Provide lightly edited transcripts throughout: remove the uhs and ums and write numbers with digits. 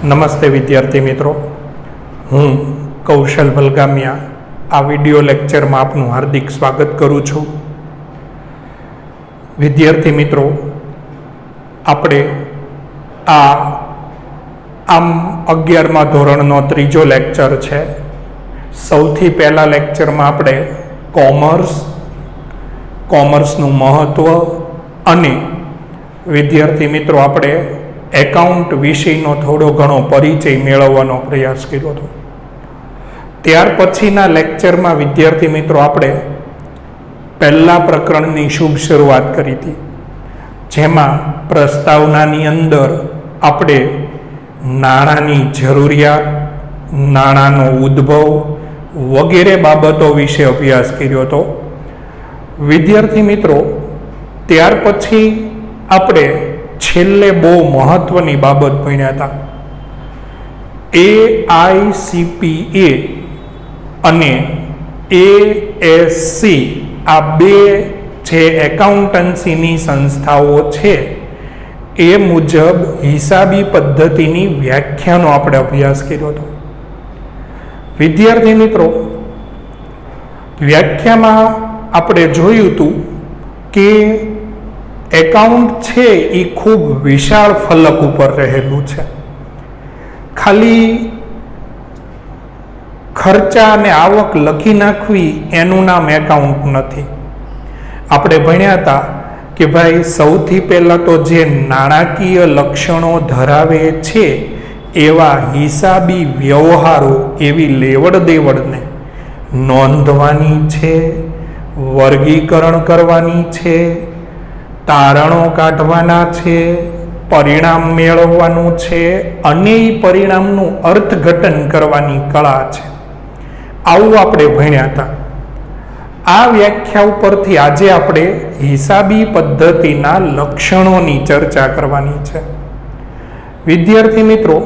નમસ્તે વિદ્યાર્થી મિત્રો, હું કૌશલ ભલગામિયા આ વિડિયો લેક્ચરમાં આપનું હાર્દિક સ્વાગત કરું છું. વિદ્યાર્થી મિત્રો, આપણે આમ 11મા ધોરણનો ત્રીજો લેક્ચર છે. સૌથી પહેલા લેક્ચરમાં આપણે કોમર્સનું મહત્વ અને વિદ્યાર્થી મિત્રો આપણે એકાઉન્ટ વિષયનો થોડો ઘણો પરિચય મેળવવાનો પ્રયાસ કર્યો હતો. ત્યાર પછીના લેક્ચરમાં વિદ્યાર્થી મિત્રો આપણે પહેલા પ્રકરણની શુભ શરૂઆત કરી હતી, જેમાં પ્રસ્તાવનાની અંદર આપણે નાણાંની જરૂરિયાત, નાણાંનો ઉદ્ભવ વગેરે બાબતો વિશે અભ્યાસ કર્યો હતો. વિદ્યાર્થી મિત્રો, ત્યાર પછી આપણે છેલ્લે બહુ મહત્વની બાબત ભણ્યા હતા. AICPA અને ASC આ બે જે એકાઉન્ટન્સીની સંસ્થાઓ છે એ મુજબ હિસાબી પદ્ધતિની વ્યાખ્યાનો આપણે અભ્યાસ કર્યો હતો. વિદ્યાર્થી મિત્રો, વ્યાખ્યામાં આપણે જોયું હતું કે એકાઉન્ટ છે એ ખૂબ વિશાળ ફલક ઉપર રહેલું છે. ખાલી ખર્ચા અને આવક લખી નાખવી એનું નામ એકાઉન્ટ નથી. આપણે ભણ્યા હતા કે ભાઈ સૌથી પહેલાં તો જે નાણાકીય લક્ષણો ધરાવે છે એવા હિસાબી વ્યવહારો, એવી લેવડ દેવડને નોંધવાની છે, વર્ગીકરણ કરવાની છે, તારણો કાઢવાના છે, પરિણામ મેળવવાનું છે અને એ પરિણામનું અર્થઘટન કરવાની કળા છે. આવું આપણે ભણ્યા હતા. આ વ્યાખ્યા ઉપરથી આજે આપણે હિસાબી પદ્ધતિના લક્ષણોની ચર્ચા કરવાની છે. વિદ્યાર્થી મિત્રો,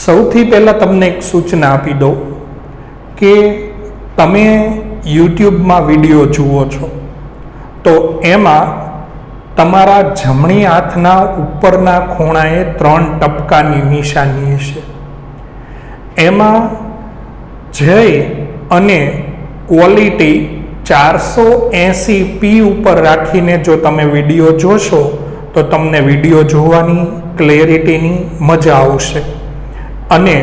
સૌથી પહેલા તમને એક સૂચના આપી દઉં કે તમે યુટ્યુબમાં વિડીયો જુઓ છો તો એમાં તમારા જમણી હાથના ઉપરના ખૂણાએ 3 ટપકાની નિશાની હશે. એમાં જઈ અને ક્વોલિટી 480p ઉપર રાખીને જો તમે વિડીયો જોશો તો તમને વિડીયો જોવાની ક્લેરિટીની મજા આવશે અને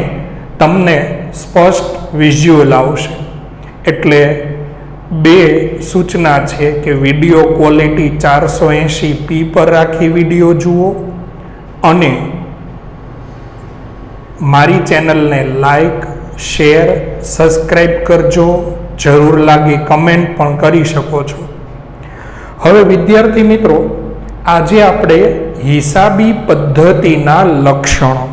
તમને સ્પષ્ટ વિઝ્યુઅલ આવશે. એટલે બે સૂચના છે કે વિડીયો ક્વોલિટી 480p પર રાખી વિડીયો જુઓ અને મારી ચેનલને લાઈક, શેર, સબસ્ક્રાઈબ કરજો. જરૂર લાગે કમેન્ટ પણ કરી શકો છો. હવે વિદ્યાર્થી મિત્રો, આજે આપણે હિસાબી પદ્ધતિના લક્ષણો,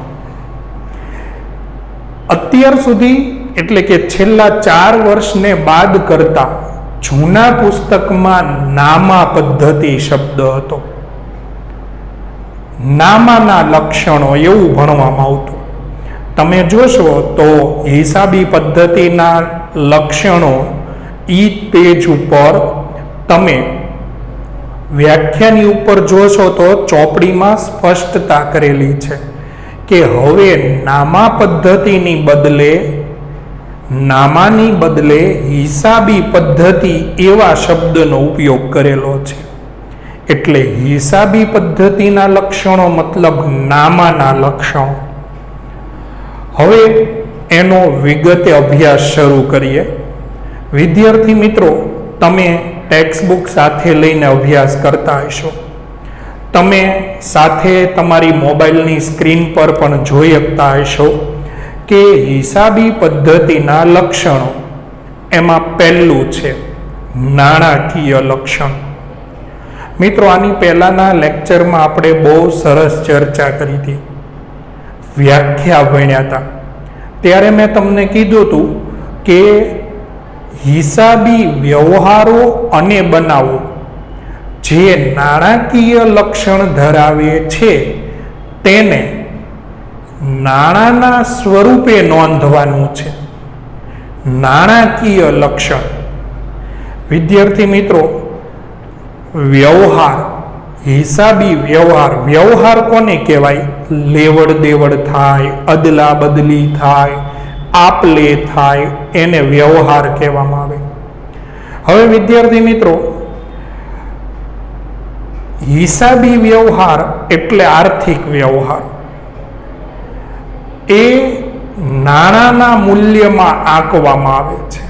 અત્યાર સુધી એટલે કે છેલ્લા 4 વર્ષને બાદ કરતા જૂના પુસ્તકમાં નામા પદ્ધતિ શબ્દ હતો. નામાના લક્ષણો એવું ભણવામાં આવતું. તમે જોશો તો હિસાબી પદ્ધતિના લક્ષણો ઈ પેજ ઉપર તમે વ્યાખ્યાની ઉપર જોશો તો ચોપડીમાં સ્પષ્ટતા કરેલી છે કે હવે નામાની બદલે હિસાબી પદ્ધતિ એવા શબ્દનો ઉપયોગ કરેલો છે. એટલે હિસાબી પદ્ધતિના લક્ષણો મતલબ નામાના લક્ષણો. હવે એનો વિગતે અભ્યાસ શરૂ કરીએ. વિદ્યાર્થી મિત્રો, તમે ટેક્સ્ટ બુક સાથે લઈને અભ્યાસ કરતા હશો. તમે સાથે તમારી મોબાઈલની સ્ક્રીન પર પણ જોઈ શકતા હશો કે હિસાબી પદ્ધતિના લક્ષણો. એમાં પહેલું છે નાણાકીય લક્ષણ. મિત્રો, આની પહેલાના લેક્ચરમાં આપણે બહુ સરસ ચર્ચા કરી હતી, વ્યાખ્યા ભણ્યા હતા. ત્યારે મેં તમને કીધું હતું કે હિસાબી વ્યવહારો અને બનાવો જે નાણાકીય લક્ષણ ધરાવે છે તેને નાણાંના સ્વરૂપે નોંધવાનું છે. નાણાકીય લક્ષણ. વિદ્યાર્થી મિત્રો, વ્યવહાર હિસાબી વ્યવહાર, વ્યવહાર કોને કહેવાય? લેવડ દેવડ થાય, અદલા બદલી થાય, આપ લે થાય, એને વ્યવહાર કહેવામાં આવે. હવે વિદ્યાર્થી મિત્રો, હિસાબી વ્યવહાર એટલે આર્થિક વ્યવહાર. એ નાણાંના મૂલ્યમાં આંકવામાં આવે છે.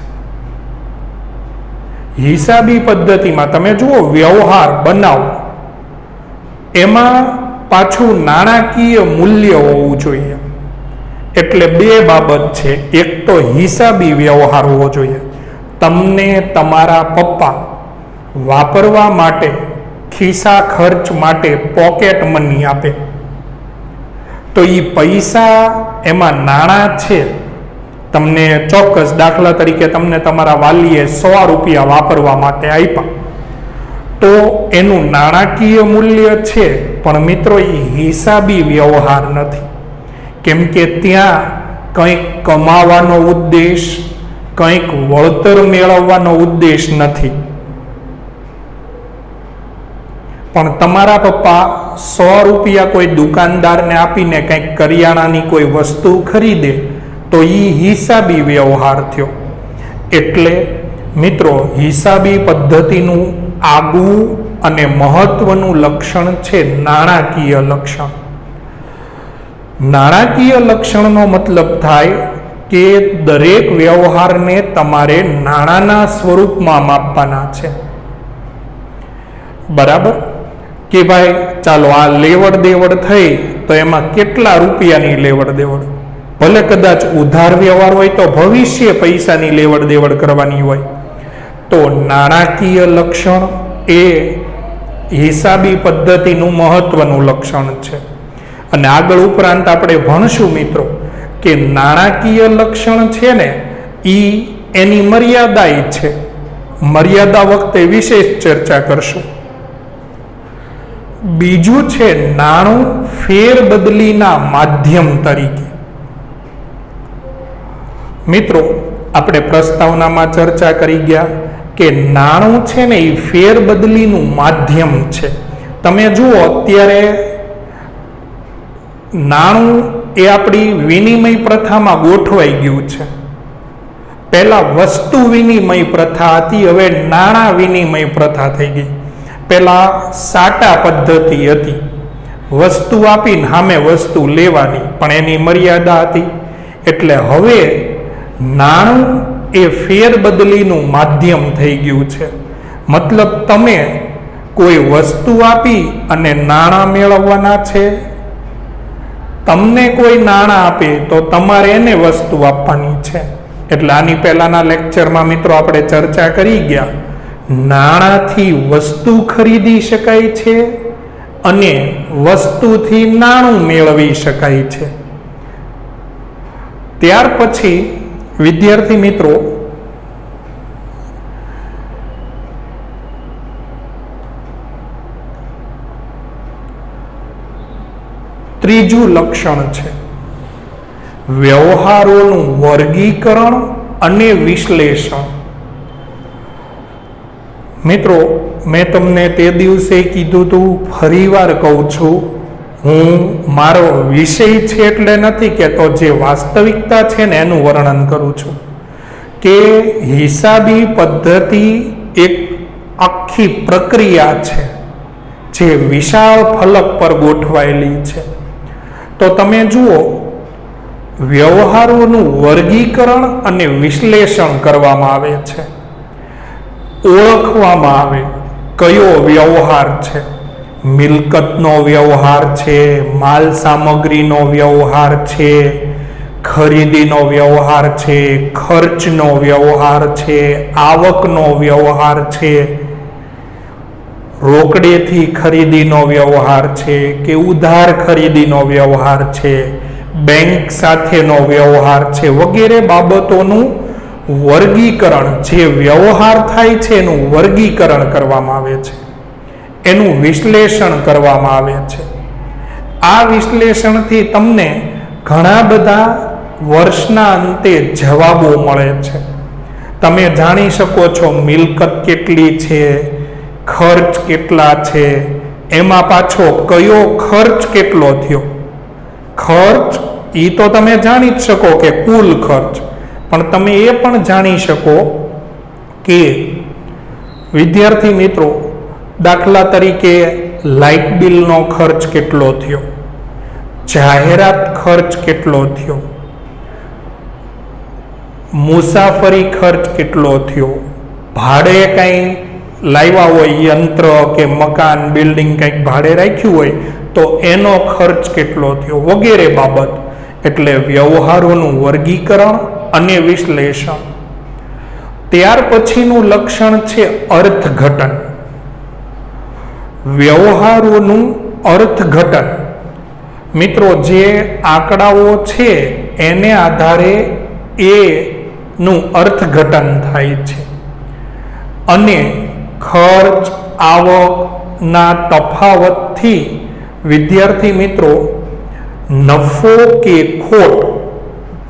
હિસાબી પદ્ધતિમાં તમે જુઓ, વ્યવહાર બનાવો એમાં પાછું નાણાકીય મૂલ્ય હોવું જોઈએ. એટલે બે બાબત છે. એક તો હિસાબી વ્યવહાર હોવો જોઈએ. તમને તમારા પપ્પા વાપરવા માટે, ખિસ્સા ખર્ચ માટે પોકેટ મની આપે, તો એ પૈસા એમાં નાણાં છે. તમને ચોક્કસ, દાખલા તરીકે તમને તમારા વાલીએ 100 રૂપિયા વાપરવા માટે આપ્યા, તો એનું નાણાકીય મૂલ્ય છે. પણ મિત્રો, એ હિસાબી વ્યવહાર નથી. કેમ કે ત્યાં કંઈક કમાવાનો ઉદ્દેશ, કંઈક વળતર મેળવવાનો ઉદ્દેશ નથી. પણ તમારા પપ્પા 100 રૂપિયા કોઈ દુકાનદારને આપીને કંઈક કરિયાણાની કોઈ વસ્તુ ખરીદે, તો એ હિસાબી વ્યવહાર થયો. એટલે મિત્રો, હિસાબી પદ્ધતિનું આગવું અને મહત્વનું લક્ષણ છે નાણાકીય લક્ષણ. નાણાકીય લક્ષણનો મતલબ થાય કે દરેક વ્યવહારને તમારે નાણાંના સ્વરૂપમાં માપવાના છે. બરાબર? કે ભાઈ ચાલો, આ લેવડ દેવડ થઈ તો એમાં કેટલા રૂપિયાની લેવડ દેવડ, ભલે કદાચ ઉધાર વ્યવહાર હોય તો ભવિષ્ય પૈસાની લેવડ દેવડ કરવાની હોય. તો નાણાકીય લક્ષણ એ હિસાબી પદ્ધતિનું મહત્વનું લક્ષણ છે. અને આગળ ઉપરાંત આપણે ભણશું મિત્રો કે નાણાકીય લક્ષણ છે ને, એની મર્યાદા છે. મર્યાદા વખતે વિશેષ ચર્ચા કરશું. બીજું છે નાણું ફેરબદલીના માધ્યમ તરીકે. મિત્રો, આપણે પ્રસ્તાવનામાં ચર્ચા કરી ગયા કે નાણું છે ને એ ફેરબદલીનું માધ્યમ છે. તમે જુઓ, અત્યારે નાણું એ આપણી વિનિમય પ્રથામાં ગોઠવાઈ ગયું છે. પહેલા વસ્તુ વિનિમય પ્રથા હતી, હવે નાણાં વિનિમય પ્રથા થઈ ગઈ. પહેલા સાટા પદ્ધતિ હતી, વસ્તુ આપીને સામે વસ્તુ લેવાની, પણ એની મર્યાદા હતી. એટલે હવે નાણું એ ફેરબદલીનું માધ્યમ થઈ ગયું છે. મતલબ, તમે કોઈ વસ્તુ આપી અને નાણાં મેળવવાના છે. તમને કોઈ નાણાં આપે તો તમારે એને વસ્તુ આપવાની છે. એટલે આની પહેલાના લેક્ચરમાં મિત્રો આપણે ચર્ચા કરી ગયા, નાણાંથી વસ્તુ ખરીદી શકાય છે અને વસ્તુથી નાણું મેળવી શકાય છે. ત્યાર પછી વિદ્યાર્થી મિત્રો, ત્રીજું લક્ષણ છે વ્યવહારોનું વર્ગીકરણ અને વિશ્લેષણ. મિત્રો, મેં તમને તે દિવસે કીધું હતું, ફરીવાર કહું છું, હું મારો વિષય છે એટલે નથી કહેતો, જે વાસ્તવિકતા છે ને એનું વર્ણન કરું છું કે હિસાબી પદ્ધતિ એક આખી પ્રક્રિયા છે જે વિશાળ ફલક પર ગોઠવાયેલી છે. તો તમે જુઓ, વ્યવહારોનું વર્ગીકરણ અને વિશ્લેષણ કરવામાં આવે છે. ઓળખવામાં આવે કયો વ્યવહાર છે. મિલકતનો વ્યવહાર છે, માલ સામગ્રીનો વ્યવહાર છે, ખરીદીનો વ્યવહાર છે, ખર્ચનો વ્યવહાર છે, આવકનો વ્યવહાર છે, રોકડેથી ખરીદીનો વ્યવહાર છે કે ઉધાર ખરીદીનો વ્યવહાર છે, બેંક સાથેનો વ્યવહાર છે, વગેરે બાબતોનું વર્ગીકરણ, જે વ્યવહાર થાય છે એનું વર્ગીકરણ કરવામાં આવે છે, એનું વિશ્લેષણ કરવામાં આવે છે. આ વિશ્લેષણથી તમને ઘણા બધા વર્ષના અંતે જવાબો મળે છે. તમે જાણી શકો છો મિલકત કેટલી છે, ખર્ચ કેટલા છે, એમાં પાછો કયો ખર્ચ કેટલો થયો? ખર્ચ એ તો તમે જાણી જ શકો કે કુલ ખર્ચ, પણ તમે એ પણ જાણી શકો કે વિદ્યાર્થી મિત્રો દાખલા તરીકે લાઇટ બિલનો ખર્ચ કેટલો થયો, જાહેરાત ખર્ચ કેટલો થયો, મુસાફરી ખર્ચ કેટલો થયો, ભાડે કંઈ લાવ્યા હોય યંત્ર કે મકાન બિલ્ડિંગ કંઈક ભાડે રાખ્યું હોય તો એનો ખર્ચ કેટલો થયો વગેરે બાબત. એટલે વ્યવહારોનું વર્ગીકરણ અને વિશ્લેષણ. ત્યાર પછીનું લક્ષણ છે અર્થઘટન. વ્યવહારોનું અર્થઘટન. મિત્રો જે આંકડાઓ છે એને આધારે એનું અર્થઘટન થાય છે અને ખર્ચ આવકના તફાવતથી વિદ્યાર્થી મિત્રો નફો કે ખોટ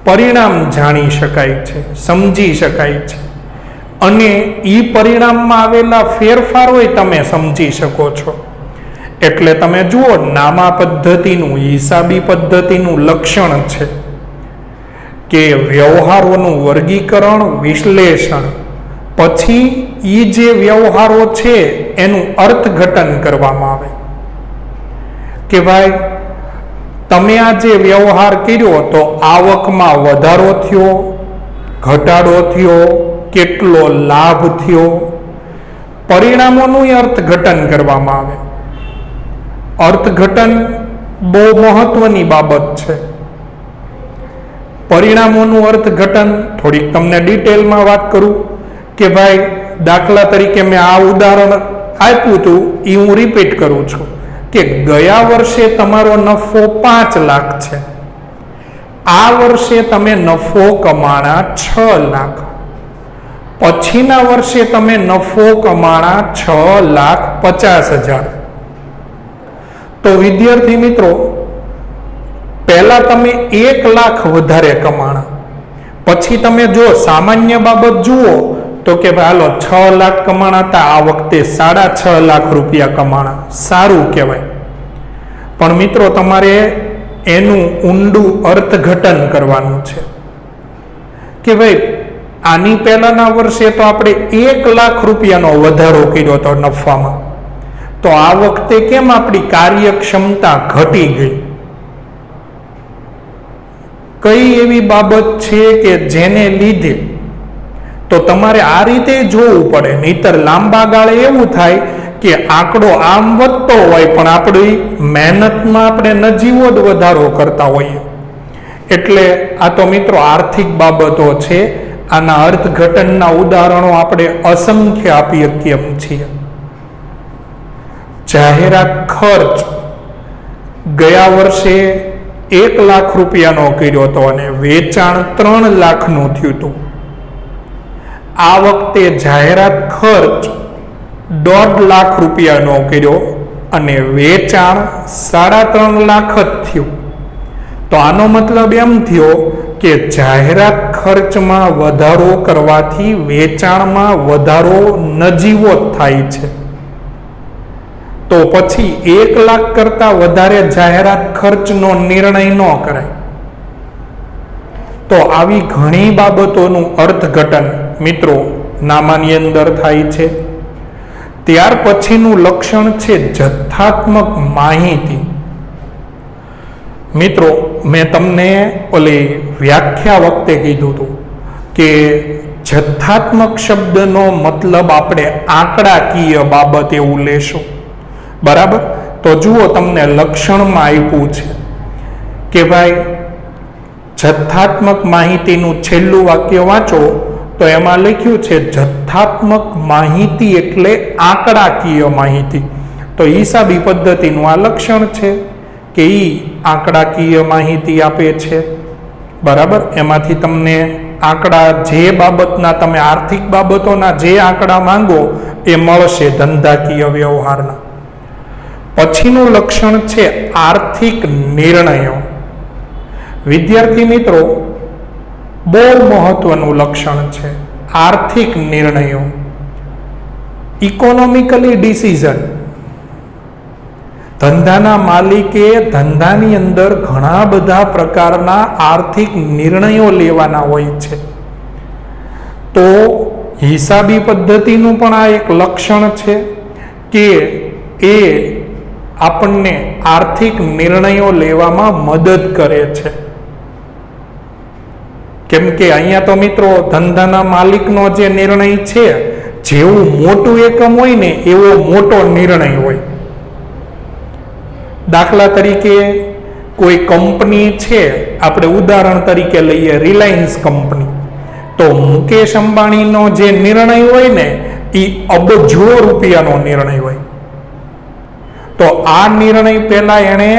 પરિણામ જાણી શકાય છે, સમજી શકાય છે અને એ પરિણામમાં આવેલા ફેરફારોય તમે સમજી શકો છો. એટલે તમે જુઓ નામા પદ્ધતિનું હિસાબી પદ્ધતિનું લક્ષણ છે કે વ્યવહારોનું વર્ગીકરણ વિશ્લેષણ, પછી એ જે વ્યવહારો છે એનું અર્થઘટન કરવામાં આવે કે ભાઈ તમે આ જે વ્યવહાર કર્યો તો આવકમાં વધારો થયો, ઘટાડો થયો, કેટલો લાભ થયો, પરિણામોનું અર્થઘટન કરવામાં આવે. અર્થઘટન બહુ મહત્વની બાબત છે. પરિણામોનું અર્થઘટન થોડીક તમને ડિટેલમાં વાત કરું કે ભાઈ દાખલા તરીકે મેં આ ઉદાહરણ આપ્યું હતું એ હું રિપીટ કરું છું કે ગયા વર્ષે તમારો નફો 5 લાખ છે, આ વર્ષે તમે નફો કમાણા 6 લાખ, પછીના વર્ષે તમે નફો કમાણા 6,50,000. તો વિદ્યાર્થી મિત્રો પહેલા તમે 1 લાખ વધારે કમાણા, પછી તમે જો સામાન્ય બાબત જુઓ તો કે ભાઈ હાલો 6 લાખ કમાણા હતા, આ વખતે 6.5 લાખ રૂપિયા કમાણા, સારું કહેવાય. પણ મિત્રો તમારે એનું ઊંડું અર્થઘટન કરવાનું છે કે ભાઈ આની પહેલાના વર્ષે તો આપણે 1 લાખ રૂપિયાનો વધારો કર્યો હતો નફામાં, તો આ વખતે કેમ આપણી કાર્યક્ષમતા ઘટી ગઈ? કઈ એવી બાબત છે કે જેને લીધે? તો તમારે આ રીતે જોવું પડે, નહીતર લાંબા ગાળે એવું થાય કે આંકડો આમ વધતો હોય પણ આપણી મહેનતમાં આપણે નજીવો જ વધારો કરતા હોઈએ. એટલે આ તો મિત્રો આર્થિક બાબતો છે, આના અર્થઘટનના ઉદાહરણો આપણે અસંખ્ય આપી શકીએ છીએ. જાહેરાત ખર્ચ ગયા વર્ષે 1 લાખ રૂપિયાનો કર્યો હતો અને વેચાણ 3 લાખનું થયું હતું. આ વખતે જાહેરાત ખર્ચ 1.5 લાખ રૂપિયાનો કર્યો અને વેચાણ 3.5 લાખ જ થયું. તો આનો મતલબ એમ થયો કે જાહેરાત ખર્ચમાં વધારો કરવાથી વેચાણમાં વધારો નજીવો થાય છે. તો પછી 1 લાખ કરતા વધારે જાહેરાત ખર્ચનો નિર્ણય ન કરાય. તો આવી ઘણી બાબતોનું અર્થઘટન મિત્રો નામાની અંદર થાય છે. ત્યાર પછીનું લક્ષણ છે જથ્થાત્મક માહિતી. મિત્રો મેં તમને ઓલી વ્યાખ્યા વખતે કીધું હતું કે જથ્થાત્મક શબ્દનો મતલબ આપણે આંકડાકીય બાબત એવું લેશું, બરાબર? તો જુઓ તમને લક્ષણમાં આપ્યું છે કે ભાઈ જથ્થાત્મક માહિતીનું છેલ્લું વાક્ય વાંચો તો એમાં લખ્યું છે જથ્થાત્મક માહિતી એટલે આંકડાકીય માહિતી. તો હિસાબી પદ્ધતિનું આ લક્ષણ છે કે એ આંકડાકીય માહિતી આપે છે, બરાબર? એમાંથી તમને આંકડા જે બાબતના તમે આર્થિક બાબતોના જે આંકડા માંગો એ મળશે ધંધાકીય વ્યવહારના. પછીનું લક્ષણ છે આર્થિક નિર્ણયો. વિદ્યાર્થી મિત્રો બહુ મહત્વનું લક્ષણ છે આર્થિક નિર્ણયો. ઇકોનોમિકલી ડિસિઝન ધંધાના માલિકે ધંધાની અંદર ઘણા બધા પ્રકારના આર્થિક નિર્ણયો લેવાના હોય છે. તો હિસાબી પદ્ધતિનું પણ આ એક લક્ષણ છે કે એ આપણને આર્થિક નિર્ણયો લેવામાં મદદ કરે છે. કેમ કે અહીંયા તો મિત્રો ધંધાના માલિકનો જે નિર્ણય છે, જેવું મોટું એકમ હોય ને એવો મોટો નિર્ણય હોય. દાખલા તરીકે કોઈ કંપની છે, આપણે ઉદાહરણ તરીકે લઈએ રિલાયન્સ કંપની, તો મુકેશ અંબાણીનો જે નિર્ણય હોય ને એ અબજો રૂપિયાનો નિર્ણય હોય. તો આ નિર્ણય પહેલા એણે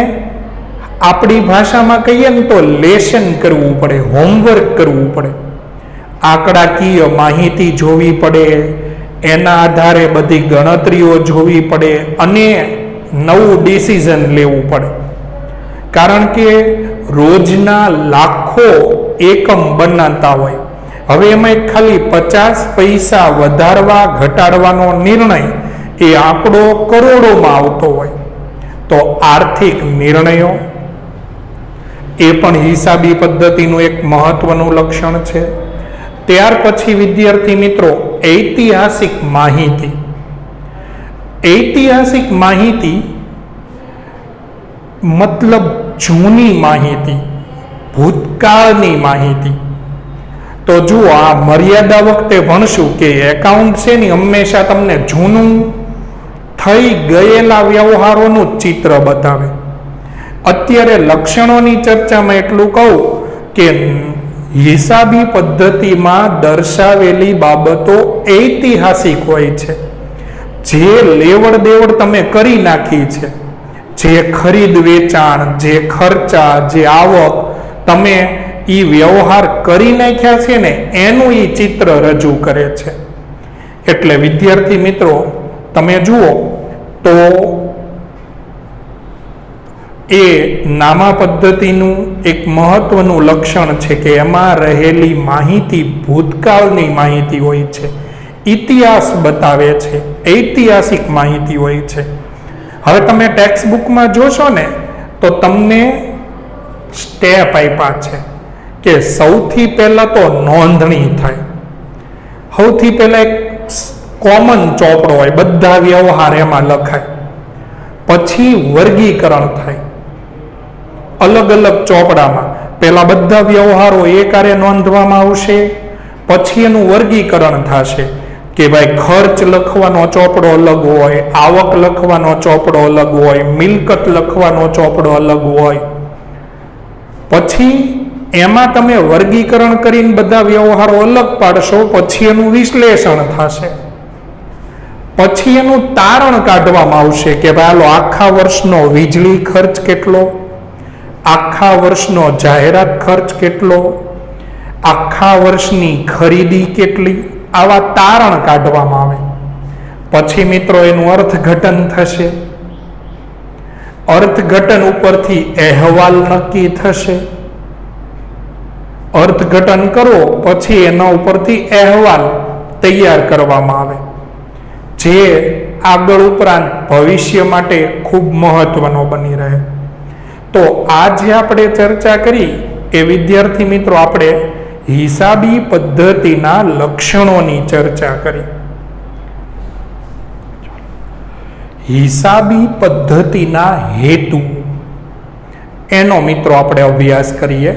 આપણી ભાષામાં કહીએ ને તો લેસન કરવું પડે, હોમવર્ક કરવું પડે, આંકડાકીય માહિતી જોવી પડે, એના આધારે બધી ગણતરીઓ જોવી પડે અને નવું ડિસિઝન લેવું પડે. કારણ કે રોજના લાખો એકમ બનાવતા હોય. હવે એમાં ખાલી 50 પૈસા વધારવા ઘટાડવાનો નિર્ણય એ આંકડો કરોડોમાં આવતો હોય. તો આર્થિક નિર્ણયો એ પણ હિસાબી પદ્ધતિનું એક મહત્વનું લક્ષણ છે. ત્યાર પછી વિદ્યાર્થી મિત્રો, ઐતિહાસિક માહિતી. ઐતિહાસિક માહિતી મતલબ જૂની માહિતી, ભૂતકાળની માહિતી. તો જુઓ, આ મર્યાદા વખતે ભણશું કે એકાઉન્ટ છે ને હંમેશા તમને જૂનું થઈ ગયેલા વ્યવહારોનું ચિત્ર બતાવે. અત્યારે લક્ષણોની ચર્ચામાં એટલું કહું કે હિસાબી પદ્ધતિમાં દર્શાવેલી બાબતો ઐતિહાસિક હોય છે. જે લેવડ દેવડ તમે કરી નાખી છે, જે ખરીદ વેચાણ, જે ખર્ચા, જે આવક તમે એ વ્યવહાર કરી નાખ્યા છે ને એનું એ ચિત્ર રજૂ કરે છે. એટલે વિદ્યાર્થી મિત્રો તમે જુઓ તો એ નામા પદ્ધતિનું એક મહત્વનું લક્ષણ છે કે એમાં રહેલી માહિતી ભૂતકાળની માહિતી હોય છે, ઇતિહાસ બતાવે છે, ઐતિહાસિક માહિતી હોય છે. હવે તમે ટેક્સ્ટ બુકમાં જોશો ને તો તમને સ્ટેપ આપ્યા છે કે સૌથી પહેલા તો નોંધણી થાય. સૌથી પહેલા એક કોમન ચોપડો હોય, બધા વ્યવહાર એમાં લખાય. પછી વર્ગીકરણ થાય અલગ અલગ ચોપડામાં. પહેલા બધા વ્યવહારો એકારે નોંધવામાં આવશે, પછી એનું વર્ગીકરણ થશે કે ભાઈ ખર્ચ લખવાનો ચોપડો અલગ હોય, આવક લખવાનો ચોપડો અલગ હોય, મિલકત લખવાનો ચોપડો અલગ હોય. પછી એમાં તમે વર્ગીકરણ કરીને બધા વ્યવહારો અલગ પાડશો, પછી એનું વિશ્લેષણ થશે, પછી એનું તારણ કાઢવામાં આવશે કે ભાઈ હાલો આખા વર્ષનો વીજળી ખર્ચ કેટલો, આખા વર્ષનો જાહેરાત ખર્ચ કેટલો, આખા વર્ષની ખરીદી કેટલી, આવા તારણ કાઢવામાં આવે. પછી મિત્રો એનું અર્થઘટન થશે, અર્થઘટન ઉપરથી અહેવાલ નક્કી થશે. અર્થઘટન કરો પછી એના ઉપરથી અહેવાલ તૈયાર કરવામાં આવે, જે આગળ ઉપરાંત ભવિષ્ય માટે ખૂબ મહત્વનો બની રહે. તો આજે આપણે ચર્ચા કરી એ વિદ્યાર્થી મિત્રો આપણે હિસાબી પદ્ધતિના લક્ષણોની ચર્ચા કરી. હિસાબી પદ્ધતિના હેતુ એનો મિત્રો આપણે અભ્યાસ કરીએ.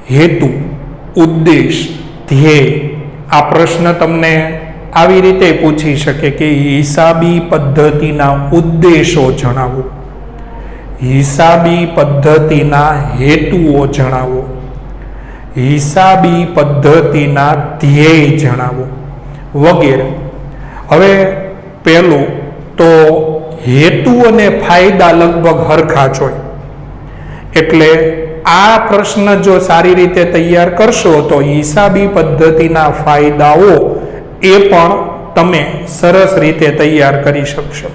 હેતુ, ઉદ્દેશ, ધ્યેય. આ પ્રશ્ન તમને આવી રીતે પૂછી શકે કે હિસાબી પદ્ધતિના ઉદ્દેશો જણાવો, હિસાબી પદ્ધતિના હેતુઓ જણાવો, હિસાબી પદ્ધતિના ધ્યેય જણાવો વગેરે. હવે પહેલું તો હેતુ અને ફાયદા લગભગ હરખા જ હોય. એટલે આ પ્રશ્ન જો સારી રીતે તૈયાર કરશો તો હિસાબી પદ્ધતિના ફાયદાઓ એ પણ તમે સરસ રીતે તૈયાર કરી શકશો.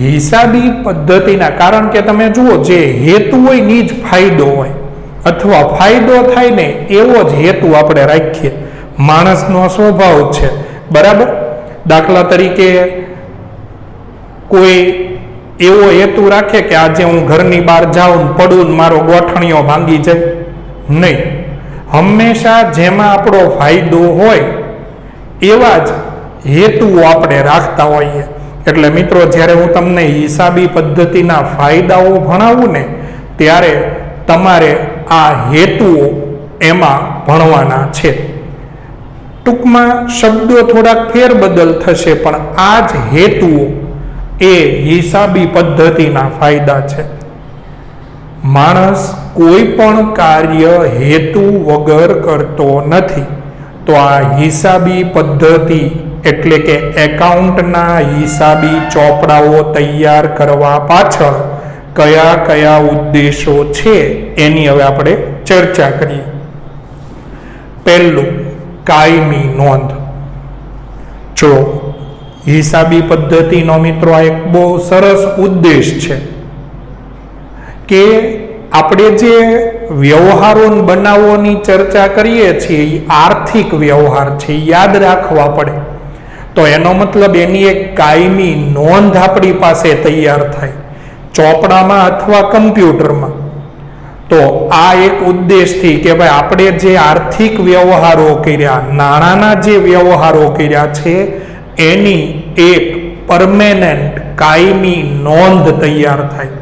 હિસાબી પદ્ધતિના, કારણ કે તમે જુઓ જે હેતુ હોય ને જ ફાયદો હોય, અથવા ફાયદો થાય ને એવો જ હેતુ આપણે રાખીએ. માણસનો સ્વભાવ છે, બરાબર. દાખલા તરીકે કોઈ એવો હેતુ રાખે કે આજે હું ઘરની બહાર જાઉં પડું ને મારો ગોઠણીઓ ભાંગી જાય? નહીં. હંમેશા જેમાં આપણો ફાયદો હોય એવા જ હેતુઓ આપણે રાખતા હોઈએ. એટલે મિત્રો, જ્યારે હું તમને હિસાબી પદ્ધતિના ફાયદાઓ ભણાવું ને ત્યારે તમારે આ હેતુઓ એમાં ભણવાના છે. ટૂંકમાં શબ્દો થોડાક ફેરબદલ થશે, પણ આ જ હેતુઓ એ હિસાબી પદ્ધતિના ફાયદા છે. માણસ કોઈ પણ કાર્ય હેતુ વગર કરતો નથી. તો આ હિસાબી પદ્ધતિ એટલે કે એકાઉન્ટના હિસાબી ચોપડાઓ તૈયાર કરવા પાછળ કયા કયા ઉદ્દેશો છે એની હવે આપણે ચર્ચા કરીએ. પહેલું, કાયમી નોંધ. જો હિસાબી પદ્ધતિનો મિત્રો આ એક બહુ સરસ ઉદ્દેશ છે કે આપણે જે વ્યવહારો બનાવવાની ચર્ચા કરીએ છીએ એ આર્થિક વ્યવહાર છે, યાદ રાખવા પડે. તો એનો મતલબ એની એક કાયમી નોંધ આપણી પાસે તૈયાર થાય, ચોપડામાં અથવા કમ્પ્યુટરમાં. તો આ એક ઉદ્દેશથી કે ભાઈ આપણે જે આર્થિક વ્યવહારો કર્યા, નાણાંના જે વ્યવહારો કર્યા છે એની એક પરમેનન્ટ કાયમી નોંધ તૈયાર થાય.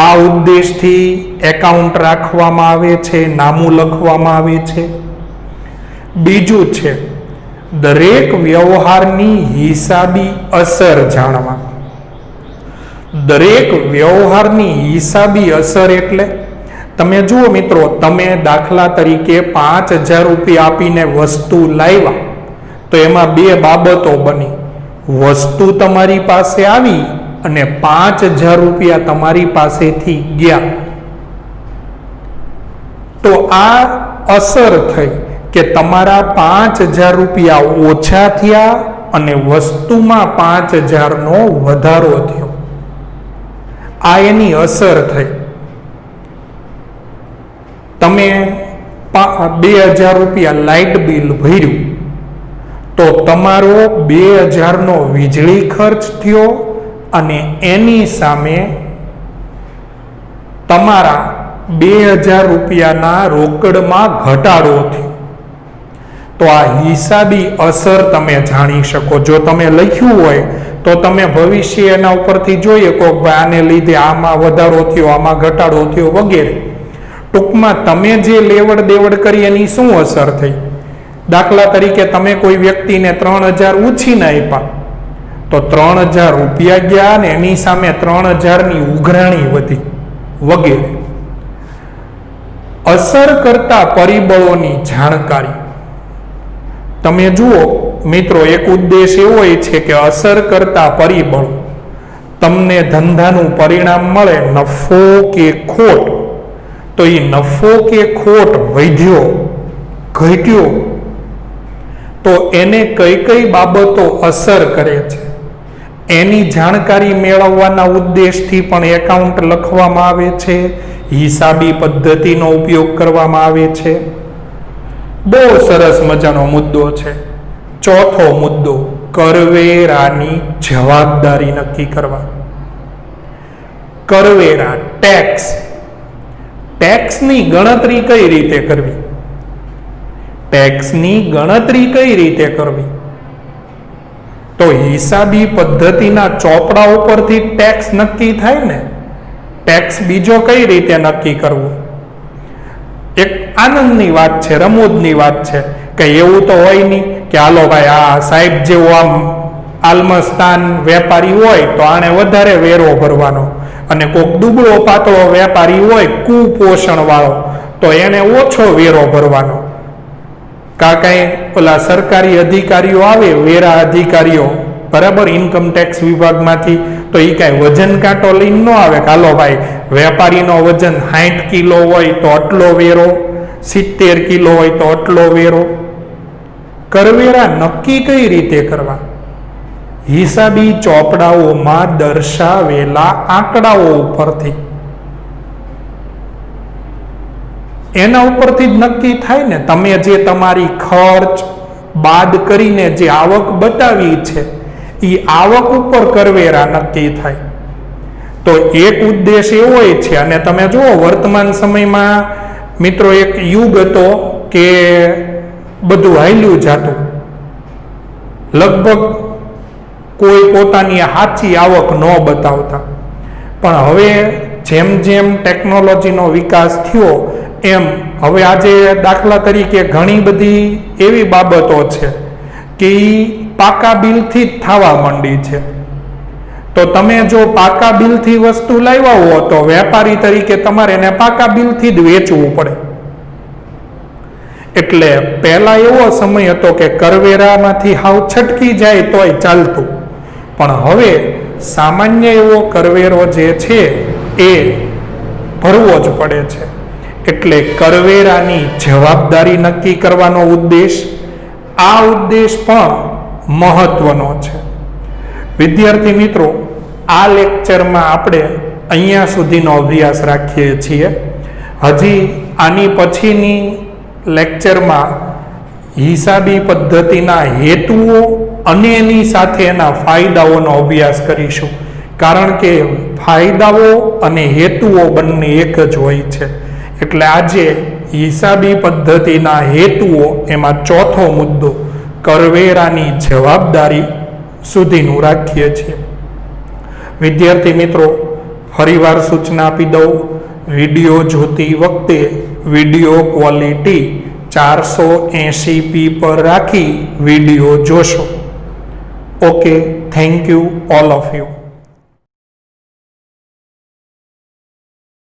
આ ઉદ્દેશથી એકાઉન્ટ રાખવામાં આવે છે, નામું લખવામાં આવે છે. બીજું છે દરેક વ્યવહારની હિસાબી અસર જાણવા. દરેક વ્યવહારની હિસાબી અસર એટલે તમે જુઓ મિત્રો, તમે દાખલા તરીકે 5,000 રૂપિયા આપીને વસ્તુ લાવ્યા તો એમાં બે બાબતો બની. વસ્તુ તમારી પાસે આવી અને 5,000 રૂપિયા તમારી પાસેથી ગયા. તો આ અસર થઈ કે તમારા 5,000 રૂપિયા ઓછા થયા અને વસ્તુમાં 5,000નો વધારો થયો. આ એની અસર થઈ. તમે 2,000 રૂપિયા લાઇટ બિલ ભર્યું તો તમારો 2,000નો વીજળી ખર્ચ થયો અને એની સામે તમારા 2,000 રૂપિયાના રોકડમાં ઘટાડો થયો. તો આ હિસાબી અસર તમે જાણી શકો. જો તમે લખ્યું હોય તો તમે ભવિષ્ય એના ઉપરથી જોઈએ કે આને લીધે આમાં વધારો થયો, આમાં ઘટાડો થયો વગેરે. ટૂંકમાં તમે જે લેવડ દેવડ કરી એની શું અસર થઈ. દાખલા તરીકે તમે કોઈ વ્યક્તિને 3,000 ઉછીને આપ્યા તો 3,000 રૂપિયા ગયા અને એની સામે 3,000ની ઉઘરાણી વધી વગેરે. અસર કરતા પરિબળોની જાણકારી. તમે જુઓ મિત્રો, એક ઉદ્દેશ એવો છે કે અસર કરતા પરિબળો. તમને ધંધાનું પરિણામ મળે, નફો કે ખોટ, તો એ નફો કે ખોટ વધ્યો ઘટ્યો તો એને કઈ કઈ બાબતો અસર કરે છે એની જાણકારી મેળવવાના ઉદ્દેશથી પણ એકાઉન્ટ લખવામાં આવે છે, હિસાબી પદ્ધતિનો ઉપયોગ કરવામાં આવે છે. બહુ સરસ મજાનો મુદ્દો છે. ચોથો મુદ્દો, કરવેરાની જવાબદારી નક્કી કરવા. કરવેરા, ટેક્સ. ટેક્સની ગણતરી કઈ રીતે કરવી? ટેક્સની ગણતરી કઈ રીતે કરવી? તો હિસાબી પદ્ધતિના ચોપડા ઉપરથી ટેક્સ નક્કી થાય ને. ટેક્સ બીજો કઈ રીતે નક્કી કરવો? એક આનંદની વાત છે, રમૂજની વાત છે કે એવું તો હોય નહીં કે હાલો ભાઈ આ સાહેબ જેવો આમ આલમસ્તાન વેપારી હોય તો આને વધારે વેરો ભરવાનો, અને કોઈક દુબળો પાતળો વેપારી હોય કુપોષણ વાળો તો એને ઓછો વેરો ભરવાનો. કાંઈ પેલા સરકારી અધિકારીઓ આવે, વેરા અધિકારીઓ, બરાબર, ઇન્કમ ટેક્સ વિભાગમાંથી, તો એ કાંઈ વજન કાંટો લઈને ન આવે કે હાલો ભાઈ વેપારીનો વજન 60 કિલો હોય તો આટલો વેરો, 70 કિલો હોય તો આટલો વેરો. કરવેરા નક્કી કઈ રીતે કરવા? હિસાબી ચોપડાઓમાં દર્શાવેલા આંકડાઓ ઉપરથી. એના ઉપરથી જ નક્કી થાય ને. તમે જે તમારી ખર્ચ બાદ કરીને જે આવક બતાવી છે એ આવક ઉપર કરવેરા નક્કી થાય. તો એક ઉદ્દેશ એવો છે, અને તમે જુઓ વર્તમાન સમયમાં મિત્રો એક યુગ હતો કે બધું હાલ્યું જાતું, લગભગ કોઈ પોતાની સાચી આવક ન બતાવતા. પણ હવે જેમ જેમ ટેકનોલોજીનો વિકાસ થયો એમ હવે આજે દાખલા તરીકે ઘણી બધી એવી બાબતો છે કે એ પાકા બિલથી જ થવા માંડી છે. તો તમે જો પાકા બિલથી વસ્તુ લાવ્યા હો તો વેપારી તરીકે તમારે એને પાકા બિલથી જ વેચવું પડે. એટલે પહેલા એવો સમય હતો કે કરવેરામાંથી હાવ છટકી જાય તોય ચાલતું, પણ હવે સામાન્ય એવો કરવેરો જે છે એ ભરવો જ પડે છે. એટલે કરવેરાની જવાબદારી નક્કી કરવાનો ઉદ્દેશ, આ ઉદ્દેશ પણ મહત્વનો છે. વિદ્યાર્થી મિત્રો, આ લેક્ચરમાં આપણે અહીંયા સુધીનો અભ્યાસ રાખીએ છીએ. હજી આની પછીની લેક્ચરમાં હિસાબી પદ્ધતિના હેતુઓ અને એની સાથે એના ફાયદાઓનો અભ્યાસ કરીશું. કારણ કે ફાયદાઓ અને હેતુઓ બંને એક જ હોય છે. એટલે આજે હિસાબી પદ્ધતિના હેતુઓ, એમાં ચોથો મુદ્દો કરવેરાની જવાબદારી સુધીનું રાખીએ છીએ. વિદ્યાર્થી મિત્રો, ફરીવાર સૂચના આપી દઉં, વિડીયો જોતી વખતે વિડીયો ક્વોલિટી 480p પર રાખી વિડીયો જોશો. Okay, thank you all of you.